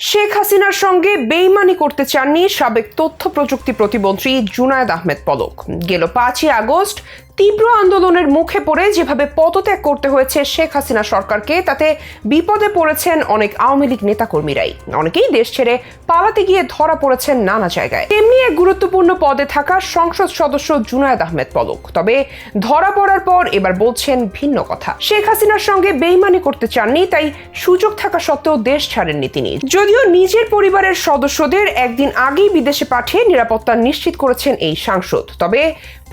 শেখ হাসিনার সঙ্গে বেইমানি করতে চাননি সাবেক তথ্য প্রযুক্তি প্রতিমন্ত্রী জুনায়েদ আহমেদ পলক। গেল 5ই আগস্ট তীব্র আন্দোলনের মুখে পড়ে যেভাবে পদত্যাগ করতে হয়েছে শেখ হাসিনা সরকারকে, তাতে বিপদে পড়েছেন অনেক আওয়ামী লীগ নেতাকর্মীরাই। অনেকেই দেশ ছেড়ে পালাতে গিয়ে ধরা পড়েছেন নানা জায়গায়। তেমনি এক গুরুত্বপূর্ণ পদে থাকা সংসদ সদস্য জুনায়েদ আহমেদ পলক তবে ধরা পড়ার পর এবার বলছেন ভিন্ন কথা। শেখ হাসিনার সঙ্গে বেইমানি করতে চাননি, তাই সুযোগ থাকা সত্ত্বেও দেশ ছাড়েননি তিনি। যদিও নিজের পরিবারের সদস্যদের একদিন আগেই বিদেশে পাঠিয়ে নিরাপত্তা নিশ্চিত করেছেন এই সাংসদ, তবে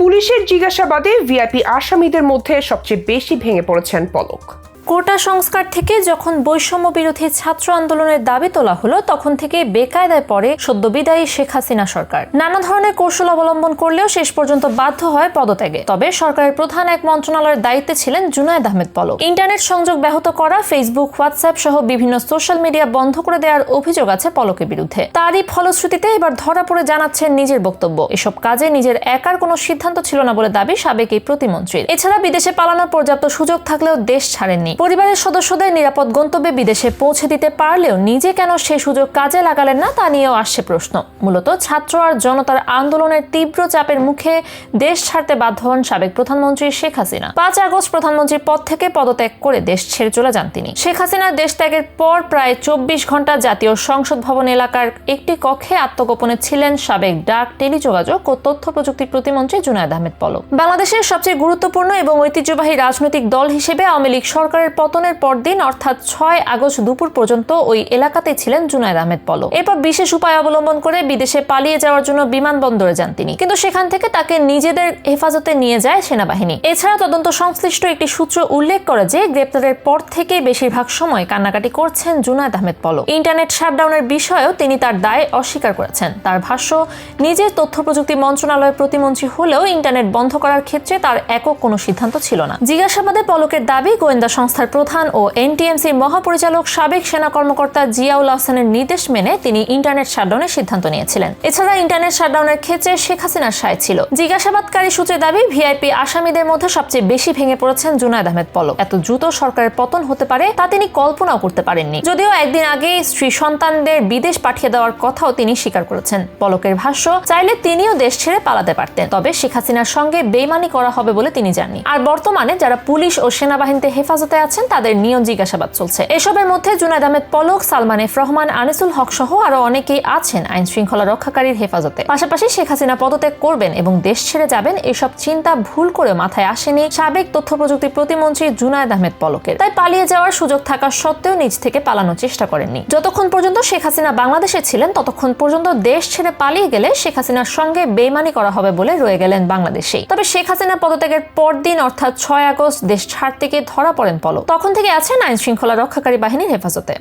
পুলিশের জিজ্ঞাসাবাদে ভিআইপি আসামিদের মধ্যে সবচেয়ে বেশি ভেঙে পড়েছেন পলক। কোটা সংস্কার থেকে যখন বৈষম্য বিরোধী ছাত্র আন্দোলনের দাবি তোলা হলো, তখন থেকে বেকায়দায় পড়ে সদ্য বিদায়ী শেখ হাসিনা সরকার। নানা ধরনের কৌশল অবলম্বন করলেও শেষ পর্যন্ত বাধ্য হয় পদত্যাগে। তবে সরকারের প্রধান এক মন্ত্রণালয়ের দায়িত্বে ছিলেন জুনায়েদ আহমেদ পলক। ইন্টারনেট সংযোগ ব্যাহত করা, ফেসবুক, হোয়াটসঅ্যাপ সহ বিভিন্ন সোশ্যাল মিডিয়া বন্ধ করে দেওয়ার অভিযোগ আছে পলকের বিরুদ্ধে। তারই ফলশ্রুতিতে এবার ধরা পড়ে জানাচ্ছেন নিজের বক্তব্য। এসব কাজে নিজের একার কোনো সিদ্ধান্ত ছিল না বলে দাবি সাবেক এই প্রতিমন্ত্রীর। এছাড়া বিদেশে পালানোর পর্যাপ্ত সুযোগ থাকলেও দেশ ছাড়েননি। পরিবারের সদস্যদের নিরাপদ গন্তব্যে বিদেশে পৌঁছে দিতে পারলেও নিজে কেন সে সুযোগ কাজে লাগালেন না তা নিয়েও আসছে প্রশ্ন। মূলত ছাত্র আর জনতার আন্দোলনের তীব্র চাপের মুখে দেশ ছাড়তে বাধ্য হন সাবেক প্রধানমন্ত্রী শেখ হাসিনা। 5 আগস্ট প্রধানমন্ত্রীর পদ থেকে পদত্যাগ করে দেশ ছেড়ে চলে যান তিনি। শেখ হাসিনার দেশ ত্যাগের পর প্রায় 24 ঘন্টা জাতীয় সংসদ ভবন এলাকার একটি কক্ষে আত্মগোপনে ছিলেন সাবেক ডাক, টেলিযোগাযোগ ও তথ্য প্রযুক্তি প্রতিমন্ত্রী জুনায়েদ আহমেদ পলক। বাংলাদেশের সবচেয়ে গুরুত্বপূর্ণ এবং ঐতিহ্যবাহী রাজনৈতিক দল হিসেবে আওয়ামী লীগ সরকারের পতনের পরদিন অর্থাৎ 6 আগস্ট দুপুর পর্যন্ত ওই এলাকাতেই ছিলেন জুনায়েদ আহমেদ পলক। এরপর বিশেষ উপায় অবলম্বন করে বিদেশে পালিয়ে যাওয়ার জন্য বিমানবন্দরে যান তিনি, কিন্তু সেখান থেকে তাকে নিজেদের হেফাজতে নিয়ে যায় সেনাবাহিনী। এছাড়া তদন্ত সংশ্লিষ্ট একটি সূত্র উল্লেখ করে যে গ্রেপ্তারের পর থেকে বেশিরভাগ সময় কান্নাকাটি করছেন জুনায়েদ আহমেদ পলক। ইন্টারনেট শাটডাউনের বিষয়েও তিনি তার দায় অস্বীকার করেছেন। তার ভাষ্য, নিজের তথ্য প্রযুক্তি মন্ত্রণালয়ের প্রতিমন্ত্রী হলেও ইন্টারনেট বন্ধ করার ক্ষেত্রে তার একক কোনো সিদ্ধান্ত ছিল না। জিজ্ঞাসাবাদে পলকের দাবি, গোয়েন্দা সংস্থার প্রধান ও এনটিএমসির মহাপরিচালক সাবেক সেনা কর্মকর্তা জিয়াউল আহসানের নির্দেশ মেনে তিনি ইন্টারনেট শাটডাউনের সিদ্ধান্ত নিয়েছিলেন। এছাড়া ইন্টারনেট শাটডাউনের ক্ষেত্রে শেখ হাসিনার সায় ছিল। জিজ্ঞাসাবাদকারী সূত্রে দাবি, ভিআইপি আসামিদের মধ্যে সবচেয়ে বেশি ভেঙে পড়েছেন জুনায়েদ আহমেদ পলক। এত দ্রুত সরকারের পতন হতে পারে তা তিনি কল্পনাও করতে পারেননি। যদিও একদিন আগে স্ত্রী সন্তানদের বিদেশ পাঠিয়ে দেওয়ার কথাও তিনি স্বীকার করেছেন। পলকের ভাষ্য, চাইলে তিনিও দেশ ছেড়ে পালাতে পারতেন, তবে শেখ হাসিনার সঙ্গে বেইমানি করা হবে বলে তিনি জাননি। আর বর্তমানে যারা পুলিশ ও সেনাবাহিনীতে হেফাজতে আছেন তাদের নিয়ম জিজ্ঞাসাবাদ চলছে। এসবের মধ্যে জুনায়েদ আহমেদ পলক, সালমান এফ রহমান, আনিসুল হক সহ আরো অনেকেই আছেন আইন শৃঙ্খলা রক্ষাকারীর হেফাজতে। পাশাপাশি শেখ হাসিনা পদত্যাগ করবেন এবং দেশ ছেড়ে যাবেন, এসব চিন্তা ভুল করে মাথায় আসেনি সাবেক তথ্য প্রযুক্তি প্রতিমন্ত্রী জুনায়েদ আহমেদ পলকের। তাই পালিয়ে যাওয়ার সুযোগ থাকা সত্ত্বেও নিজ থেকে পালানোর চেষ্টা করেননি। যতক্ষণ পর্যন্ত শেখ হাসিনা বাংলাদেশে ছিলেন ততক্ষণ পর্যন্ত দেশ ছেড়ে পালিয়ে গেলে শেখ হাসিনার সঙ্গে বেইমানি করা হবে বলে রয়ে গেলেন বাংলাদেশেই। তবে শেখ হাসিনা পদত্যাগের পরদিন অর্থাৎ 6 আগস্ট দেশ ছাড়তে গিয়ে ধরা পড়েন পলক। তখন থেকে আছেন আইন শৃঙ্খলা রক্ষাকারী বাহিনীর হেফাজতে।